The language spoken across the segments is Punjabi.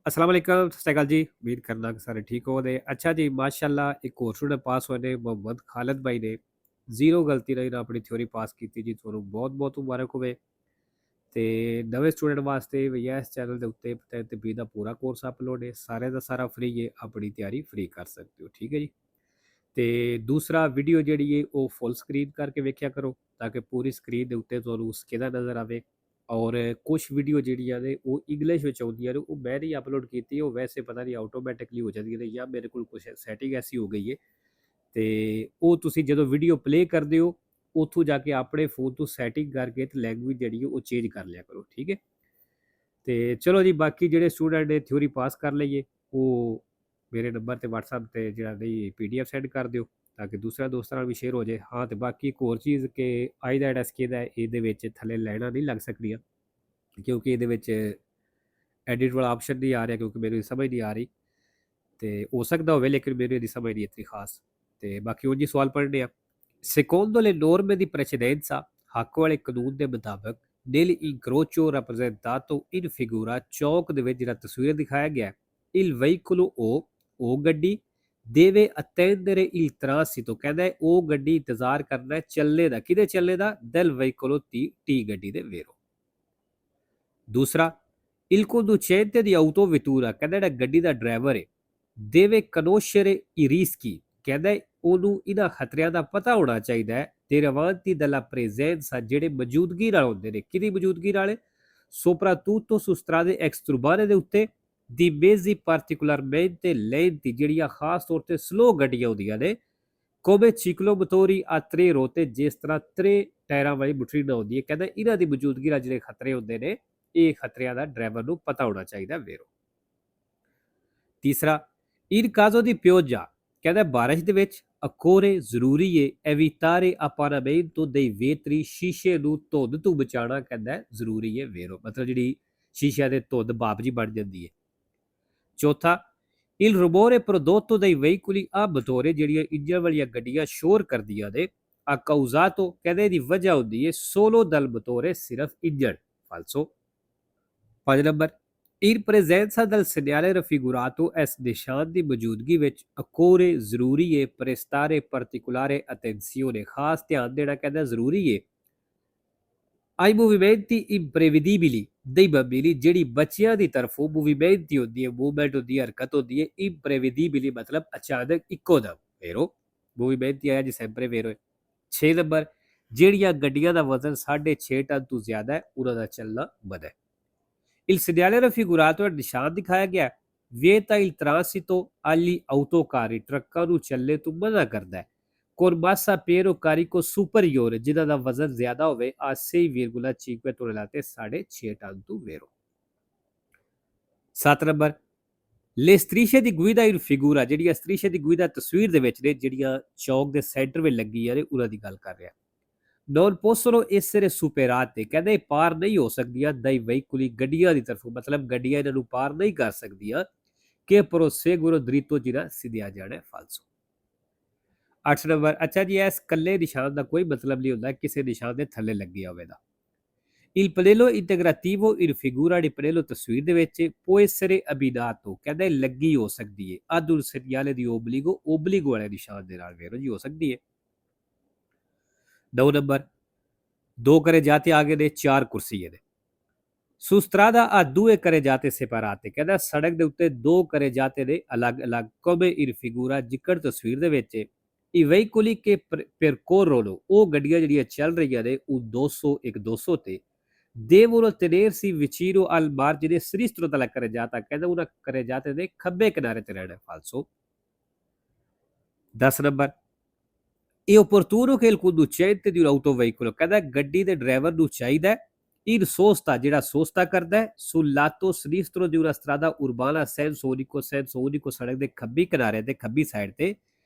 अस्सलाम वालेकुम, सत श्री अकाल जी। उम्मीद करना कि सारे ठीक हो ने। अच्छा जी, माशाअल्लाह एक होर स्टूडेंट पास होए ने मोहम्मद खालिद भाई ने। ज़ीरो गलती नाल अपनी थ्योरी पास कीती जी, तुहानूं बहुत-बहुत मुबारक होवे। ते नਵੇਂ स्टूडेंट वास्ते भैया इस चैनल ਦੇ ਉੱਤੇ ਪੀਟੀਐਫ ਦਾ ਪੂਰਾ ਕੋਰਸ ਅਪਲੋਡ ਹੈ, ਸਾਰੇ ਦਾ ਸਾਰਾ ਫ੍ਰੀ ਹੈ, ਆਪਣੀ ਤਿਆਰੀ ਫ੍ਰੀ ਕਰ ਸਕਦੇ ਹੋ, ਠੀਕ ਹੈ ਜੀ। ਤੇ ਦੂਸਰਾ ਵੀਡੀਓ ਜਿਹੜੀ ਹੈ ਉਹ ਫੁੱਲ ਸਕਰੀਨ ਕਰਕੇ ਵੇਖਿਆ ਕਰੋ ਤਾਂ ਕਿ ਪੂਰੀ ਸਕਰੀਨ ਦੇ ਉੱਤੇ ਤੁਹਾਨੂੰ ਸਕਿਹਦਾ ਨਜ਼ਰ ਆਵੇ। ਔਰ ਕੁਛ ਵੀਡੀਓ ਜਿਹੜੀਆਂ ਨੇ ਉਹ ਇੰਗਲਿਸ਼ ਵਿੱਚ ਆਉਂਦੀਆਂ ਨੇ, ਉਹ ਮੈਂ ਨਹੀਂ ਅਪਲੋਡ ਕੀਤੀ, ਉਹ ਵੈਸੇ ਪਤਾ ਨਹੀਂ ਆਟੋਮੈਟਿਕਲੀ ਹੋ ਜਾਂਦੀਆਂ ਨੇ ਜਾਂ ਮੇਰੇ ਕੋਲ ਕੁਛ ਸੈਟਿੰਗ ਐਸੀ ਹੋ ਗਈ ਹੈ। ਤੇ ਉਹ ਤੁਸੀਂ ਜਦੋਂ ਵੀਡੀਓ ਪਲੇ ਕਰਦੇ ਹੋ ਉੱਥੋਂ ਜਾ ਕੇ ਆਪਣੇ ਫੋਨ ਤੋਂ ਸੈਟਿੰਗ ਕਰਕੇ ਤੇ ਲੈਂਗੁਏਜ ਜਿਹੜੀ ਹੈ ਉਹ ਚੇਂਜ ਕਰ ਲਿਆ ਕਰੋ, ਠੀਕ ਹੈ। ਤੇ ਚਲੋ ਜੀ, ਬਾਕੀ ਜਿਹੜੇ ਸਟੂਡੈਂਟ ਨੇ ਥਿਊਰੀ ਪਾਸ ਕਰ ਲਈਏ ਉਹ ਮੇਰੇ ਨੰਬਰ ਤੇ WhatsApp ਤੇ ਜਿਹੜਾ ਨਹੀਂ PDF ਸੈਂਡ ਕਰ ਦਿਓ ਤਾਂ ਕਿ ਦੂਸਰਾ ਦੋਸਤਾਂ ਨਾਲ ਵੀ ਸ਼ੇਅਰ ਹੋ ਜਾਏ। ਹਾਂ, ਤੇ ਬਾਕੀ ਇੱਕ ਹੋਰ ਚੀਜ਼ ਕਿ ਅੱਜ ਦਾ ਜਿਹੜਾ ਸਕਿੱਲ ਹੈ ਇਹਦੇ ਵਿੱਚ ਥੱਲੇ ਲਾਈਨਾਂ ਨਹੀਂ ਲੱਗ ਸਕਦੀਆਂ ਕਿਉਂਕਿ ਇਹਦੇ ਵਿੱਚ ਐਡਿਟ ਵਾਲਾ ਆਪਸ਼ਨ ਨਹੀਂ ਆ ਰਿਹਾ, ਕਿਉਂਕਿ ਮੈਨੂੰ ਸਮਝ ਨਹੀਂ ਆ ਰਹੀ। ਤੇ ਹੋ ਸਕਦਾ ਹੋਵੇ ਲੇਕਿਨ ਮੈਨੂੰ ਇਹਦੀ ਸਮਝ ਨਹੀਂ ਇਤਨੀ ਖਾਸ। ਤੇ ਬਾਕੀ ਉਹ ਜੀ ਸਵਾਲ ਪੜ੍ਹਨੇ ਆ। Secondo le norme di precedenza, ਹੱਕ ਵਾਲੇ ਕਾਨੂੰਨ ਦੇ ਮੁਤਾਬਕ nel incrocio rappresentato in figura ਚੌਕ ਦੇ ਵਿੱਚ ਜਿਹੜਾ ਤਸਵੀਰ ਦਿਖਾਇਆ ਗਿਆ il veicolo ਉਹ ਗੱਡੀ deve attendere il transito, ਕਹਿੰਦਾ ਹੈ ਉਹ ਗੱਡੀ ਇੰਤਜ਼ਾਰ ਕਰਨਾ ਹੈ ਚੱਲੇ ਦਾ, ਕਿਹਦੇ ਚੱਲੇ ਦਾ, del veicolo ਟੀ ਗੱਡੀ ਦੇ ਵੇਰੋ। ਦੂਸਰਾ il conducente di autovettura, ਕਹਿੰਦਾ ਜਿਹੜਾ ਗੱਡੀ ਦਾ ਡਰਾਈਵਰ ਹੈ deve conoscere i rischi, ਕਹਿੰਦਾ ਹੈ ਉਹਨੂੰ ਇਹਨਾਂ ਖਤਰਿਆਂ ਦਾ ਪਤਾ ਹੋਣਾ ਚਾਹੀਦਾ ਹੈ davanti della presenza, ਜਿਹੜੇ ਮੌਜੂਦਗੀ ਨਾਲ ਹੁੰਦੇ ਨੇ, ਕਿਹਦੀ ਮੌਜੂਦਗੀ ਨਾਲ, soprattutto su strade extraurbane ਦੇ ਉੱਤੇ di mezzi particolarmente lenti, ਜਿਹੜੀਆਂ ਖਾਸ ਤੌਰ ਤੇ ਸਲੋ ਗੱਡੀਆਂ ਹੁੰਦੀਆਂ ਨੇ, come ciclomotori a tre ruote, ਜਿਸ ਤਰ੍ਹਾਂ tre ਟਾਇਰਾਂ ਵਾਲੀ ਮੋਟਰੀਨਾ ਹੁੰਦੀ ਹੈ, ਕਹਿੰਦਾ ਇਹਨਾਂ ਦੀ ਮੌਜੂਦਗੀ ਨਾਲ ਜਿਹੜੇ ਖਤਰੇ ਹੁੰਦੇ ਨੇ ਇਹ ਖਤਰਿਆਂ ਦਾ ਡਰਾਈਵਰ ਨੂੰ ਪਤਾ ਹੋਣਾ ਚਾਹੀਦਾ ਵੇਰੋ। ਤੀਸਰਾ in caso di pioggia, ਕਹਿੰਦਾ ਬਾਰਿਸ਼ ਦੇ ਵਿੱਚ occorre ਜ਼ਰੂਰੀ ਹੈ evitare appanamento dei vetri, ਸ਼ੀਸ਼ੇ ਨੂੰ ਧੁੰਦ ਤੋਂ ਬਚਾਉਣਾ ਕਹਿੰਦਾ ਜ਼ਰੂਰੀ ਹੈ ਵੇਰੋ, ਮਤਲਬ ਜਿਹੜੀ ਸ਼ੀਸ਼ਿਆਂ ਦੇ ਧੁੰਦ ਭਾਪ ਜੀ ਬਣ ਜਾਂਦੀ ਹੈ। ਚੌਥਾ il rumore prodotto dai veicoli a motore, ਜਿਹੜੀਆਂ ਇੰਜਨ ਵਾਲੀਆਂ ਗੱਡੀਆਂ ਸ਼ੋਰ ਕਰਦੀਆਂ ਨੇ, a causato, ਕਹਿੰਦੇ ਇਹਦੀ ਵਜ੍ਹਾ ਹੁੰਦੀ ਹੈ solo dal motore, ਸਿਰਫ ਇੰਜਨ, ਫਾਲਸੋ। 5 number in presenza del segnale raffigurato, ਇਸ ਨਿਸ਼ਾਨ ਦੀ ਮੌਜੂਦਗੀ ਵਿੱਚ occorre ਜ਼ਰੂਰੀ ਹੈ prestare particolare attenzione, ਖਾਸ ਧਿਆਨ ਦੇਣਾ ਕਹਿੰਦਾ ਜ਼ਰੂਰੀ ਹੈ ai movimenti imprevedibili dei bambini, ਜਿਹੜੀ ਬੱਚਿਆਂ ਦੀ ਤਰਫੋਂ ਮੂਵਮੈਂਟ ਹੁੰਦੀ ਹੈ, ਮੂਵਮੈਂਟ ਹੁੰਦੀ ਹੈ, ਹਰਕਤ ਹੁੰਦੀ ਹੈ, imprevedibili ਮਤਲਬ ਅਚਾਨਕ ਇੱਕੋ ਦਮ ਵੇਰੋ, ਮੂਵਮੈਂਟ ਹੈ ਜਿਸ sempre ਵੇਰੋ। 6 ਨੰਬਰ ਜਿਹੜੀਆਂ ਗੱਡੀਆਂ ਦਾ ਵਜ਼ਨ 6.5 ਟਨ ਤੋਂ ਜ਼ਿਆਦਾ ਹੈ ਉਹਨਾਂ ਦਾ ਚੱਲਣਾ ਮਨਾ ਹੈ। il segnale raffigurato, ਨਿਸ਼ਾਨ ਦਿਖਾਇਆ ਗਿਆ vieta il transito agli autocarri, ਟਰੱਕਾਂ ਨੂੰ ਚੱਲਣੇ ਤੋਂ ਮਨਾ ਕਰਦਾ ਹੈ con massa per carico superiore, ਜਿਨ੍ਹਾਂ ਦਾ ਵਜ਼ਨ ਜ਼ਿਆਦਾ ਹੋਵੇ a 6,5 tonnellate, 6.5 ਟਨ ਤੋਂ ਵੇਰੋ। 7 number le strisce di guida in figura, ਜਿਹੜੀਆਂ strisce di guida ਤਸਵੀਰ ਦੇ ਵਿੱਚ ਨੇ, ਜਿਹੜੀਆਂ ਚੌਕ ਦੇ ਸੈਂਟਰ ਵਿੱਚ ਲੱਗੀਆਂ ਨੇ ਉਹਨਾਂ ਦੀ ਗੱਲ ਕਰ ਰਿਹਾ। non possono essere superate, ਕਹਿੰਦੇ ਪਾਰ ਨਹੀਂ ਹੋ ਸਕਦੀਆਂ dai veicoli, ਗੱਡੀਆਂ ਦੀ ਤਰਫੋਂ, ਮਤਲਬ ਗੱਡੀਆਂ ਇਹਨਾਂ ਨੂੰ ਪਾਰ ਨਹੀਂ ਕਰ ਸਕਦੀਆਂ ਕਿ proseguono dritto, ਜਿਹੜਾ ਸਿੱਧਿਆ ਜਾਣਾ ਫਾਲਸੋ। 8 ਨੰਬਰ ਅੱਛਾ ਜੀ, ਇਸ ਕੱਲੇ ਨਿਸ਼ਾਨ ਦਾ ਕੋਈ ਮਤਲਬ ਨਹੀਂ ਹੁੰਦਾ ਕਿਸੇ ਨਿਸ਼ਾਨ ਦੇ ਥੱਲੇ ਲੱਗਿਆ ਹੋਵੇ ਦਾ। il pannello integrativo in figura di pannello ਤਸਵੀਰ ਦੇ ਵਿੱਚ può essere abbinato, ਕਹਿੰਦੇ ਲੱਗੀ ਹੋ ਸਕਦੀ ਹੈ ad un segnale di obbligo, obbligo ਵਾਲੇ ਨਿਸ਼ਾਨ ਦੇ ਨਾਲ ਵੇਰੋ ਜੀ ਹੋ ਸਕਦੀ ਹੈ। 9 ਨੰਬਰ ਦੋ ਕਰੇ ਜਾਤੇ ਆਗੇ ਨੇ, 4 ਕੁਰਸੀਆਂ ਨੇ। su strada a due carreggiate separate, ਕਹਿੰਦਾ ਸੜਕ ਦੇ ਉੱਤੇ 2 ਕਰੇ ਜਾਤੇ ਨੇ ਅਲੱਗ-ਅਲੱਗ come in figura, ਜਿਕਰ ਤਸਵੀਰ ਦੇ ਵਿੱਚ i veicoli che percorrono, ਉਹ ਗੱਡੀਆਂ ਜਿਹੜੀਆਂ ਚੱਲ ਰਹੀਆਂ ਨੇ ਉਹ 200 ਇੱਕ 200 ਤੇ devono tenersi vicino al margine sinistro della carreggiata, ਕਹਿੰਦਾ ਉਹਨਾਂ carreggiate ਦੇ ਖੱਬੇ ਕਿਨਾਰੇ ਤੇ ਰਹਿਣਾ ਫਾਲਸੋ। 10 number è opportuno che il conducente di un autoveicolo, ਕਹਿੰਦਾ ਗੱਡੀ ਦੇ ਡਰਾਈਵਰ ਨੂੰ ਚਾਹੀਦਾ ਹੈ in sosta, ਜਿਹੜਾ ਸੋਸਤਾ ਕਰਦਾ ਹੈ sul lato sinistro di una strada urbana senso unico, ਸੜਕ ਦੇ ਖੱਬੀ ਕਿਨਾਰੇ ਤੇ ਖੱਬੀ ਸਾਈਡ ਤੇ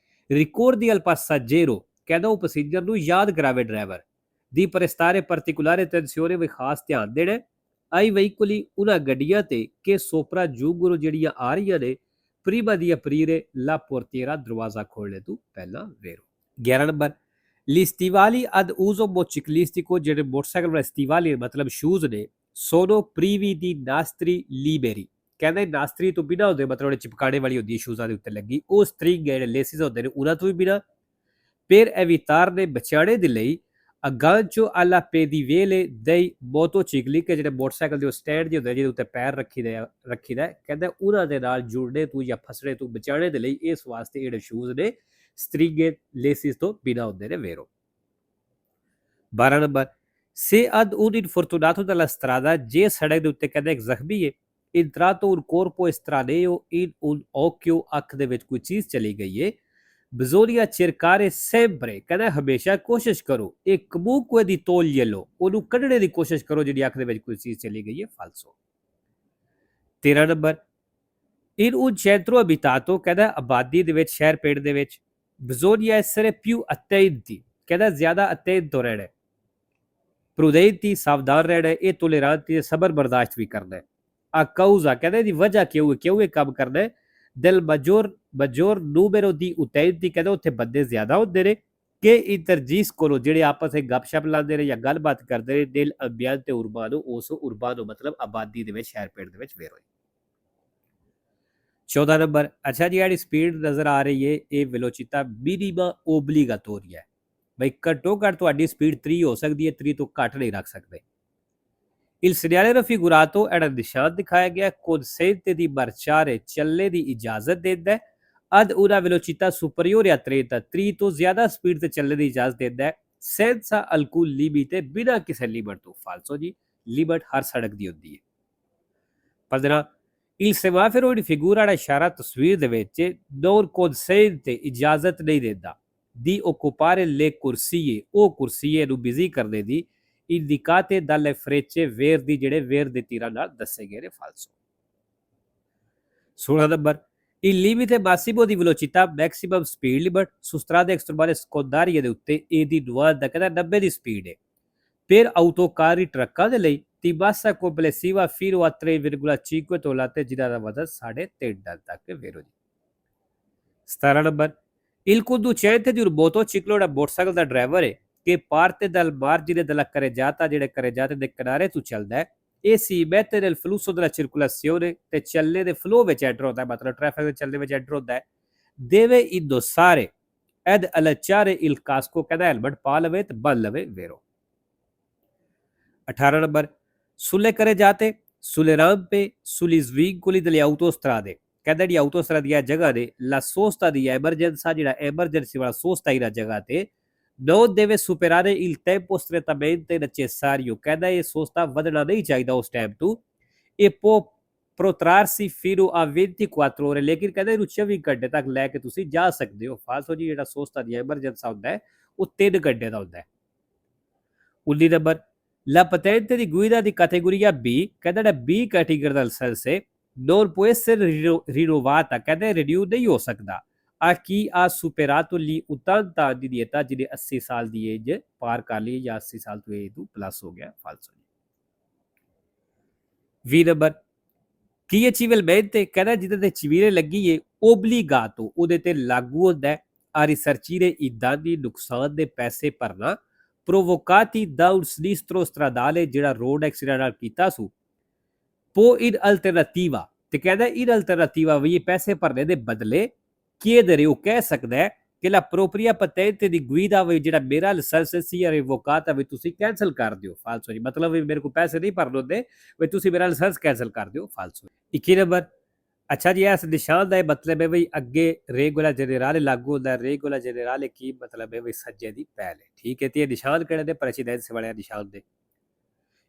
ricordi al passeggero, ਕਹਿੰਦਾ ਉਹ ਪੈਸੇਂਜਰ ਨੂੰ ਯਾਦ ਕਰਾਵੇ driver di prestare particolare attenzione, ਵੀ ਖਾਸ ਧਿਆਨ ਦੇਣਾ ai veicoli, ਉਹਨਾਂ ਗੱਡੀਆਂ ਤੇ ਕਿ sopra giungono, ਜਿਹੜੀਆਂ ਆ ਰਹੀਆਂ ਨੇ prima di aprire la portiera, ਦਰਵਾਜ਼ਾ ਖੋਲ੍ਹਣੇ ਤੋਂ ਪਹਿਲਾਂ ਵੇਰੋ। 11 number gli stivali ad uso motociclistico, ਜਿਹੜੇ ਮੋਟਰਸਾਈਕਲ ਵਾਲੇ ਸਟੀਵਾਲੀ ਮਤਲਬ ਸ਼ੂਜ਼ ਨੇ sono privi di nastri liberi, ਕਹਿੰਦੇ ਨਾਸਤਰੀ ਤੋਂ ਬਿਨਾਂ ਹੁੰਦੇ, ਮਤਲਬ ਚਿਪਕਾਣੇ ਵਾਲੀ ਹੁੰਦੀ ਸ਼ੂਜ਼ਾਂ ਦੇ ਉੱਤੇ ਲੱਗੀ, ਉਹ ਸਟ੍ਰਿੰਗ ਜਿਹੜੇ ਲੇਸਿਸ ਹੁੰਦੇ ਨੇ ਉਹਨਾਂ ਤੋਂ ਵੀ ਬਿਨਾਂ। per evitarne ਬਚਾਣੇ ਦੇ ਲਈ aggancio alla pedivele dei motocicli, ਕਿ ਜਿਹੜੇ ਮੋਟਰਸਾਈਕਲ ਦੇ ਸਟੈਂਡ ਜਿਹੇ ਹੁੰਦੇ ਜਿਹਦੇ ਉੱਤੇ ਪੈਰ ਰੱਖੀਦਾ ਕਹਿੰਦਾ ਉਹਨਾਂ ਦੇ ਨਾਲ ਜੁੜਨੇ ਤੋਂ ਜਾਂ ਫਸਣੇ ਤੋਂ ਬਚਾਣੇ ਦੇ ਲਈ ਇਸ ਵਾਸਤੇ ਜਿਹੜੇ ਸ਼ੂਜ਼ ਨੇ ਸਟ੍ਰਿੰਗੇ ਲੇਸਿਸ ਤੋਂ ਬਿਨਾਂ ਹੁੰਦੇ ਨੇ ਵੇਰੋ। 12 number se ad un infortunato dalla strada, ਜੇ ਸੜਕ ਦੇ ਉੱਤੇ ਕਹਿੰਦਾ ਇੱਕ ਜ਼ਖਮੀ ਹੈ, entrato un corpo estraneo in un occhio, ਅੱਖ ਦੇ ਵਿੱਚ ਕੋਈ ਚੀਜ਼ ਚਲੀ ਗਈ ਹੈ, bisogna cercare sempre, ਕਹਿੰਦਾ ਹਮੇਸ਼ਾ ਕੋਸ਼ਿਸ਼ ਕਰੋ, ਇਹ comunque di toglierlo, ਉਹਨੂੰ ਕੱਢਣੇ ਦੀ ਕੋਸ਼ਿਸ਼ ਕਰੋ ਜਿਹੜੀ ਅੱਖ ਦੇ ਵਿੱਚ ਕੋਈ ਚੀਜ਼ ਚਲੀ ਗਈ ਹੈ, ਫਾਲਸੋ। 13 number in un centro abitato, ਕਹਿੰਦਾ ਆਬਾਦੀ ਦੇ ਵਿੱਚ, ਸ਼ਹਿਰ ਪਿੰਡ ਦੇ ਵਿੱਚ, bisogna essere più attenti, ਕਹਿੰਦਾ ਜ਼ਿਆਦਾ attento ਰਹਿਣਾ, prudenti, ਸਾਵਧਾਨ ਰਹਿਣਾ, ਇਹ toleranti, ਸਬਰ ਬਰਦਾਸ਼ਤ ਵੀ ਕਰਨਾ ਹੈ, a causa, ਕਹਿੰਦਾ ਇਹਦੀ ਵਜ੍ਹਾ ਕਿਉਂ ਇਹ ਕੰਮ ਕਰਨਾ ਹੈ, del maggior numero di utenti, ਕਹਿੰਦਾ ਉੱਥੇ ਬੰਦੇ ਜ਼ਿਆਦਾ ਹੁੰਦੇ ਨੇ, ਕਿ intergiscono, ਜਿਹੜੇ ਆਪਸ ਵਿੱਚ ਗੱਪਸ਼ਪ ਲਾਉਂਦੇ ਨੇ ਜਾਂ ਗੱਲਬਾਤ ਕਰਦੇ ਨੇ, del ambiente urbano, ਉਸ urbano ਮਤਲਬ ਆਬਾਦੀ ਦੇ ਵਿੱਚ, ਸ਼ਹਿਰ ਪਿੰਡ ਦੇ ਵਿੱਚ ਵੇਰੋ। 14 ਨੰਬਰ ਅੱਛਾ ਜੀ, ਜਿਹੜੀ ਸਪੀਡ ਨਜ਼ਰ ਆ ਰਹੀ ਹੈ ਇਹ velocità minima obbligatoria ਹੈ, ਬਈ ਘੱਟੋ ਘੱਟ ਤੁਹਾਡੀ ਸਪੀਡ 3 ਹੋ ਸਕਦੀ ਹੈ, 3 ਤੋਂ ਘੱਟ ਨਹੀਂ ਰੱਖ ਸਕਦੇ। Il segnale raffigurato era ਨਿਸ਼ਾਨ ਦਿਖਾਇਆ ਗਿਆ, consente di marciare, ਚੱਲਣੇ ਦੀ ਇਜਾਜ਼ਤ ਦਿੰਦਾ ਹੈ, ad una velocità superiore a 30, 30 ਤੋਂ ਜ਼ਿਆਦਾ ਸਪੀਡ ਤੇ ਚੱਲਣ ਦੀ ਇਜਾਜ਼ਤ ਦਿੰਦਾ ਹੈ, senza alcun limite, ਬਿਨਾਂ ਕਿਸੇ ਲਿਮਟ ਤੋਂ, ਫਾਲਸੋ ਜੀ, ਲਿਮਟ ਹਰ ਸੜਕ ਦੀ ਹੁੰਦੀ ਹੈ। 15 il semaforo in figura, ਦਾ ਇਸ਼ਾਰਾ ਤਸਵੀਰ ਦੇ ਵਿੱਚ, non consente, ਇਜਾਜ਼ਤ ਨਹੀਂ ਦਿੰਦਾ, di occupare le corsie, ਉਹ ਕੁਰਸੀਏ ਨੂੰ ਬਿਜ਼ੀ ਕਰਨੇ ਦੀ, indicate dalle frecce verdi, ਜਿਹੜੇ ਵੇਰ ਦੇ ਤੀਰਾਂ ਨਾਲ ਦੱਸੇ ਗਏ ਨੇ, ਫਾਲਸੋ। 16 number il limite massimo di velocità, maximum speed limit su strade extremali secondarie ਦੇ ਉੱਤੇ, ਇਹਦੀ ਨੁਆਦ ਦਾ ਕਹਿੰਦਾ 90 ਦੀ ਸਪੀਡ ਹੈ, per autocarri, ਟਰੱਕਾਂ ਦੇ ਲਈ, di massa complessiva fino a 3,5 ਤੋਲਾ, ਤੇ ਜਿਨ੍ਹਾਂ ਦਾ ਵਜ਼ਨ 3.5 ਟਨ ਤੱਕ ਵੇਰੋ ਜੀ। 17 number il conducente di un motociclo, ਜਿਹੜਾ ਮੋਟਰਸਾਈਕਲ ਦਾ ਡਰਾਈਵਰ ਹੈ, che parte dal margine della carreggiata, ਜਿਹੜੇ carreggiate ਦੇ ਕਿਨਾਰੇ ਤੋਂ ਚੱਲਦਾ ਹੈ, e si mette nel flusso della circolazione, ਤੇ ਚੱਲਣੇ ਦੇ ਫਲੋ ਵਿੱਚ ਐਂਟਰ ਹੁੰਦਾ ਹੈ, ਮਤਲਬ ਟ੍ਰੈਫਿਕ ਦੇ ਚੱਲਣੇ ਵਿੱਚ ਐਂਟਰ ਹੁੰਦਾ ਹੈ, deve indossare ed allacciare il casco, ਕਹਿੰਦਾ ਹੈਲਮਟ ਪਾ ਲਵੇ ਤੇ ਬੰਨ ਲਵੇ ਵੇਰੋ। 18 number sulle carreggiate, sulle rampe, sugli svincoli delle autostrade, ਕਹਿੰਦਾ ਜਿਹੜੀ ਆਊਟੋਸਟਰਾਦੀਆਂ ਜਗ੍ਹਾ ਨੇ, la sosta di emergenza, ਜਿਹੜਾ ਐਮਰਜੈਂਸੀ ਵਾਲਾ ਸੋਸਤਾ ਇਹਨਾਂ ਜਗ੍ਹਾ ਤੇ, non deve superare il tempo strettamente necessario, ਕਹਿੰਦਾ ਇਹ ਸੋਸਤਾ ਵਧਣਾ ਨਹੀਂ ਚਾਹੀਦਾ ਉਸ ਟਾਈਮ ਤੋਂ, e può protrarsi fino a 24 ore, ਲੇਕਿਨ ਕਹਿੰਦਾ ਇਹਨੂੰ 24 ਘੰਟੇ ਤੱਕ ਲੈ ਕੇ ਤੁਸੀਂ ਜਾ ਸਕਦੇ ਹੋ, ਫਾਲਸੋ ਜੀ, ਜਿਹੜਾ ਸੋਸਤਾ ਦੀ ਐਮਰਜੈਂਸਾ ਹੁੰਦਾ ਹੈ ਉਹ 3 ਘੰਟੇ ਦਾ ਹੁੰਦਾ ਹੈ। 19 number la patente di guida di categoria B, ਕਹਿੰਦਾ ਜਿਹੜਾ B ਕੈਟੇਗਰੀ ਦਾ ਲਾਇਸੈਂਸ ਹੈ, non può essere rinnovata, ਕਹਿੰਦਾ ਰਿਨਿਊ ਨਹੀਂ ਹੋ ਸਕਦਾ, a chi ha superato gli 80 anni di età, ਜਿਹਨੇ 80 ਸਾਲ ਦੀ ਏਜ ਪਾਰ ਕਰ ਲਈ ਜਾਂ 80 ਸਾਲ ਤੋਂ ਏਜ ਤੋਂ ਪਲੱਸ ਹੋ ਗਿਆ, ਫਾਲਸੋ। 20 ਨੰਬਰ ਕੀ ਹੈ civilmente, ਕਹਿੰਦਾ ਜਿਹਦੇ ਤੇ ਚਵੀਰੇ ਲੱਗੀ ਹੈ, obbligato, ਉਹਦੇ ਤੇ ਲਾਗੂ ਹੁੰਦਾ ਹੈ, a risarcire i danni, ਨੁਕਸਾਨ ਦੇ ਪੈਸੇ ਭਰਨਾ, provocati da un sinistro stradale, ਜਿਹੜਾ ਰੋਡ ਐਕਸੀਡੈਂਟ ਨਾਲ ਕੀਤਾ ਸੂ, po in alternativa, ਤੇ ਕਹਿੰਦਾ in alternativa ਵੀ ਇਹ ਪੈਸੇ ਭਰਨੇ ਦੇ ਬਦਲੇ chiedere, ਉਹ ਕਹਿ ਸਕਦਾ ਹੈ ਕਿ la propria patente di guida, ਵੀ ਜਿਹੜਾ ਮੇਰਾ ਲਾਇਸੈਂਸ sia revocata, ਵੀ ਤੁਸੀਂ ਕੈਂਸਲ ਕਰ ਦਿਓ, ਫਾਲਸੋ ਜੀ, ਮਤਲਬ ਵੀ ਮੇਰੇ ਕੋਲ ਪੈਸੇ ਨਹੀਂ ਭਰਨੇ ਹੁੰਦੇ, ਵੀ ਤੁਸੀਂ ਮੇਰਾ ਲਾਇਸੈਂਸ ਕੈਂਸਲ ਕਰ ਦਿਓ, ਫਾਲਸੋ। 21 ਨੰਬਰ ਅੱਛਾ ਜੀ, ਇਸ ਨਿਸ਼ਾਨ ਦਾ ਇਹ ਮਤਲਬ ਹੈ ਵੀ ਅੱਗੇ ਰੇਗੂਲਾ ਜਨਰale ਲਾਗੂ ਹੁੰਦਾ ਹੈ, ਰੇਗੂਲਾ ਜਨਰale ਕੀ ਮਤਲਬ ਹੈ ਵੀ ਸੱਜੇ ਦੀ ਪਹਿਲ ਹੈ, ਠੀਕ ਹੈ, ਤੇ ਇਹ ਨਿਸ਼ਾਨ ਕਿਹੜੇ ਨੇ, ਪ੍ਰੈਸੀਡੈਂਸ ਵਾਲੇ ਨਿਸ਼ਾਨ ਦੇ।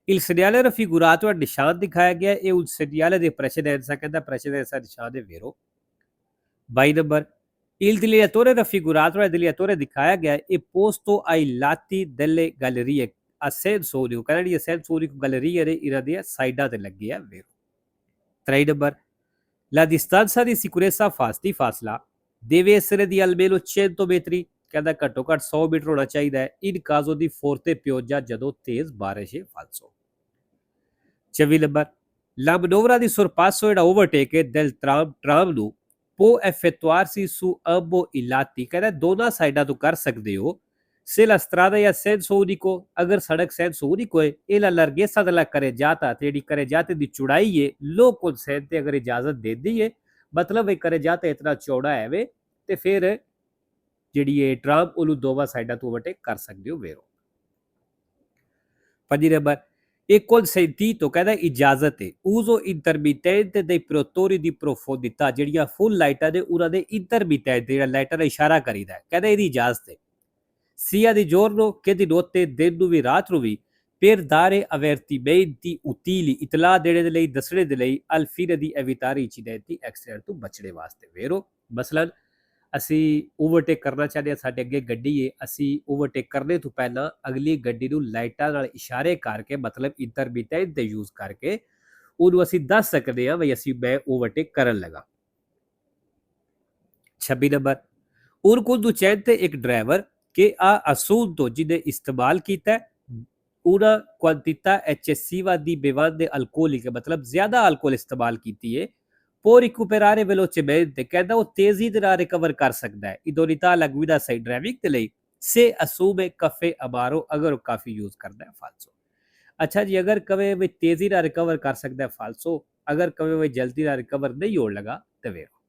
il segnale raffigurato, ਨਿਸ਼ਾਨ ਦਿਖਾਇਆ ਗਿਆ, ਇਹ un segnale di precedenza, ਕਹਿੰਦਾ ਪ੍ਰੈਸੀਡੈਂਸ ਦਾ ਨਿਸ਼ਾਨ ਹੈ ਵੇਰੋ। 22 number il dilettore raffigurato, dilettore ਦਿਖਾਇਆ ਗਿਆ, ਇਹ posto ai lati delle gallerie ascensori, ਕਹਿੰਦਾ ਜਿਹੜੀ ascensori gallerie ਨੇ ਇਹਨਾਂ ਦੀਆਂ ਸਾਈਡਾਂ ਤੇ ਲੱਗੇ ਆ ਵੇਰੋ। 23 number la distanza di sicurezza, ਫਾਸਲਾ deve essere di almeno 100 metri, ਕਹਿੰਦਾ ਘੱਟੋ ਘੱਟ 100 ਮੀਟਰ ਹੋਣਾ ਚਾਹੀਦਾ ਹੈ, in caso di forte pioggia, ਜਦੋਂ ਤੇਜ਼ ਬਾਰਿਸ਼ ਹੈ, ਫਾਲਸੋ। 24 number la manovra di sorpasso, ਜਿਹੜਾ ਓਵਰਟੇਕ ਹੈ, del tram ਨੂੰ, può effettuarsi su ambo i lati, ਕਹਿੰਦਾ ਦੋਨਾਂ ਸਾਈਡਾਂ ਤੋਂ ਕਰ ਸਕਦੇ ਹੋ, Se la strada è a senso unico, अगर सड़क senso unico है, e la larghezza della carreggiata, ते जेह्ड़ी carreggiata दी चौड़ाई है, lo consente अगर इजाजत देती है, मतलब ਇਹ carreggiata इतना चौड़ा है वे, ਤੇ ਫਿਰ ਜਿਹੜੀ ਇਹ ਟਰਾਮ ਉਹਨੂੰ ਦੋਵਾਂ ਸਾਈਡਾਂ ਤੋਂ ਓਵਰਟੇਕ ਕਰ ਸਕਦੇ ਹੋ ਵੇਰੋ। 5 ਨੰਬਰ e consentito ਕਹਿੰਦਾ ਇਜਾਜ਼ਤ ਹੈ uso intermittente dei protori di profondità ਜਿਹੜੀਆਂ ਫੁੱਲ ਲਾਈਟਾਂ ਦੇ ਉਹਨਾਂ ਦੇ ਇੰਟਰਮਿਟੈਂਟ ਜਿਹੜਾ ਲਾਈਟਾਂ ਦਾ ਇਸ਼ਾਰਾ ਕਰੀਦਾ ਕਹਿੰਦਾ ਇਹਦੀ ਇਜਾਜ਼ਤ ਹੈ sia di giorno che di notte ਦਿਨ ਨੂੰ ਵੀ ਰਾਤ ਨੂੰ ਵੀ per dare avvertimenti utili ਇਤਲਾ ਦੇਣ ਦੇ ਲਈ ਦੱਸਣੇ ਦੇ ਲਈ al fine di evitare incidenti accident ਤੋਂ ਬਚਣੇ ਵਾਸਤੇ ਵੇਰੋ ਮਸਲਨ ਅਸੀਂ ਓਵਰਟੇਕ ਕਰਨਾ ਚਾਹੁੰਦੇ ਹਾਂ ਸਾਡੇ ਅੱਗੇ ਗੱਡੀ ਹੈ ਅਸੀਂ ਓਵਰਟੇਕ ਕਰਨੇ ਤੋਂ ਪਹਿਲਾਂ ਅਗਲੀ ਗੱਡੀ ਨੂੰ ਲਾਈਟਾਂ ਨਾਲ ਇਸ਼ਾਰੇ ਕਰਕੇ ਮਤਲਬ ਇੰਟਰਮਿਟੈਂਟ ਦੇ ਯੂਜ਼ ਕਰਕੇ ਉਹਨੂੰ ਅਸੀਂ ਦੱਸ ਸਕਦੇ ਹਾਂ ਵੀ ਅਸੀਂ ਮੈਂ ਓਵਰਟੇਕ ਕਰਨ ਲੱਗਾ। 26 ਨੰਬਰ un conducente ਇੱਕ ਡਰਾਈਵਰ che ha assunto ਜਿਹਨੇ ਇਸਤੇਮਾਲ ਕੀਤਾ una quantità eccessiva di bevande alcoliche ਮਤਲਬ ਜ਼ਿਆਦਾ ਅਲਕੋਹਲ ਇਸਤੇਮਾਲ ਕੀਤੀ ਹੈ può recuperare velocemente ਕਹਿੰਦਾ ਉਹ ਤੇਜ਼ੀ ਦੇ ਨਾਲ ਰਿਕਵਰ ਕਰ ਸਕਦਾ ਹੈ idoneità alla guida ਸਹੀ ਡਰਾਈਵਿੰਗ ਦੇ ਲਈ se assume caffè amaro ਅਗਰ ਉਹ ਕਾਫੀ ਯੂਜ਼ ਕਰਦਾ ਹੈ ਫਾਲਸੋ। ਅੱਛਾ ਜੀ ਅਗਰ ਕਵੇ ਵੀ ਤੇਜ਼ੀ ਨਾਲ ਰਿਕਵਰ ਕਰ ਸਕਦਾ ਹੈ ਫਾਲਸੋ ਅਗਰ ਕਵੇ ਵੀ ਜਲਦੀ ਨਾਲ ਰਿਕਵਰ ਨਹੀਂ ਹੋਣ ਲਗਾ ਤੇ ਵੇਰੋ।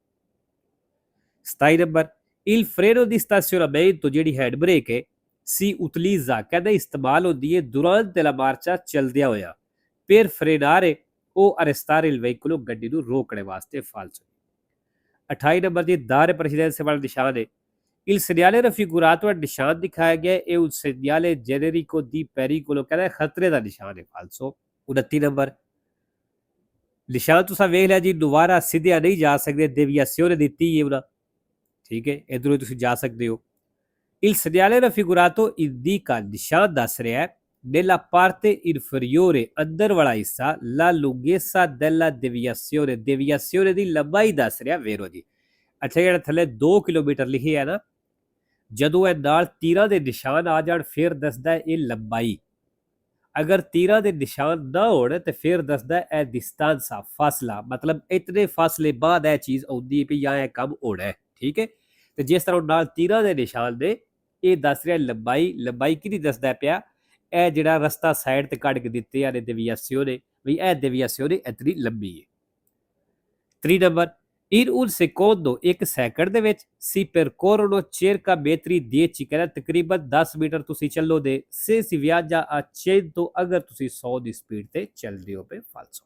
27 number il freno di stazionamento ਜਿਹੜੀ ਹੈਂਡ ਬ੍ਰੇਕ ਹੈ si utilizza ਕਹਿੰਦਾ ਇਸਤੇਮਾਲ ਹੁੰਦੀ ਹੈ durante la marcia ਚਲਦਿਆਂ ਹੋਇਆ per frenare o arrestare il veicolo ਗੱਡੀ ਨੂੰ ਰੋਕਣੇ ਵਾਸਤੇ ਫਾਲਸੋ। 28 ਨੰਬਰ ਦੀ dare precedenza ਵਾਲਾ ਨਿਸ਼ਾਨ ਹੈ il segnale raffigurato ਹੈ ਨਿਸ਼ਾਨ ਦਿਖਾਇਆ ਗਿਆ ਹੈ un segnale generico di pericolo ਕਹਿੰਦਾ ਖਤਰੇ ਦਾ ਨਿਸ਼ਾਨ ਹੈ ਫਾਲਸੋ। 29 ਨੰਬਰ ਨਿਸ਼ਾਨ ਤੁਸੀਂ ਵੇਖ ਲਿਆ ਜੀ ਦੁਬਾਰਾ ਸਿੱਧਿਆ ਨਹੀਂ ਜਾ ਸਕਦੇ deviazione ਦਿੱਤੀ ਹੈ ਉਹਨਾਂ ਠੀਕ ਹੈ ਇਧਰੋਂ ਤੁਸੀਂ ਜਾ ਸਕਦੇ ਹੋ। il segnale raffigurato indica ਨਿਸ਼ਾਨ ਦੱਸ ਰਿਹਾ ਹੈ nella parte inferiore ਅੰਦਰ ਵਾਲਾ ਹਿੱਸਾ la lunghezza della deviazione ਦੀ ਲੰਬਾਈ ਦੱਸ ਰਿਹਾ ਵੇਰੋ ਜੀ। ਅੱਛਾ ਜਿਹੜਾ ਥੱਲੇ 2 ਕਿਲੋਮੀਟਰ ਲਿਖਿਆ ਹੈ ਨਾ ਜਦੋਂ ਇਹ ਨਾਲ ਤੀਰਾਂ ਦੇ ਨਿਸ਼ਾਨ ਆ ਜਾਣ ਫਿਰ ਦੱਸਦਾ ਇਹ ਲੰਬਾਈ ਅਗਰ ਤੀਰਾਂ ਦੇ ਨਿਸ਼ਾਨ ਨਾ ਹੋਣ ਤੇ ਫਿਰ ਦੱਸਦਾ ਇਹ distanza ਫਾਸਲਾ ਮਤਲਬ ਇਤਨੇ ਫਾਸਲੇ ਬਾਅਦ ਇਹ ਚੀਜ਼ ਆਉਂਦੀ ਹੈ ਵੀ ਜਾਂ ਇਹ ਕੰਮ ਹੋਣਾ ਹੈ ਠੀਕ ਹੈ ਤੇ ਜਿਸ ਤਰ੍ਹਾਂ ਨਾਲ ਤੀਰਾਂ ਦੇ ਨਿਸ਼ਾਨ ਦੇ ਇਹ ਦੱਸ ਰਿਹਾ ਲੰਬਾਈ ਕਿਹਦੀ ਦੱਸਦਾ ਪਿਆ ਇਹ ਜਿਹੜਾ ਰਸਤਾ ਸਾਈਡ ਤੇ ਕੱਢ ਕੇ ਦਿੱਤੇ ਆ ਨੇ deviazione ਵੀ ਇਹ deviazione ਇਤਨੀ ਲੰਬੀ ਹੈ। 3 ਨੰਬਰ in un secondo ਇੱਕ ਸੈਕਿੰਡ ਦੇ ਵਿੱਚ si percorrono circa metri 10 ਕਹਿੰਦਾ ਤਕਰੀਬਨ 10 ਮੀਟਰ ਤੁਸੀਂ ਚੱਲੋ ਦੇ se si viaggia a 100 ਅਗਰ ਤੁਸੀਂ 100 ਦੀ ਸਪੀਡ ਤੇ ਚੱਲਦੇ ਹੋ ਪਏ ਫਾਲਸੋ।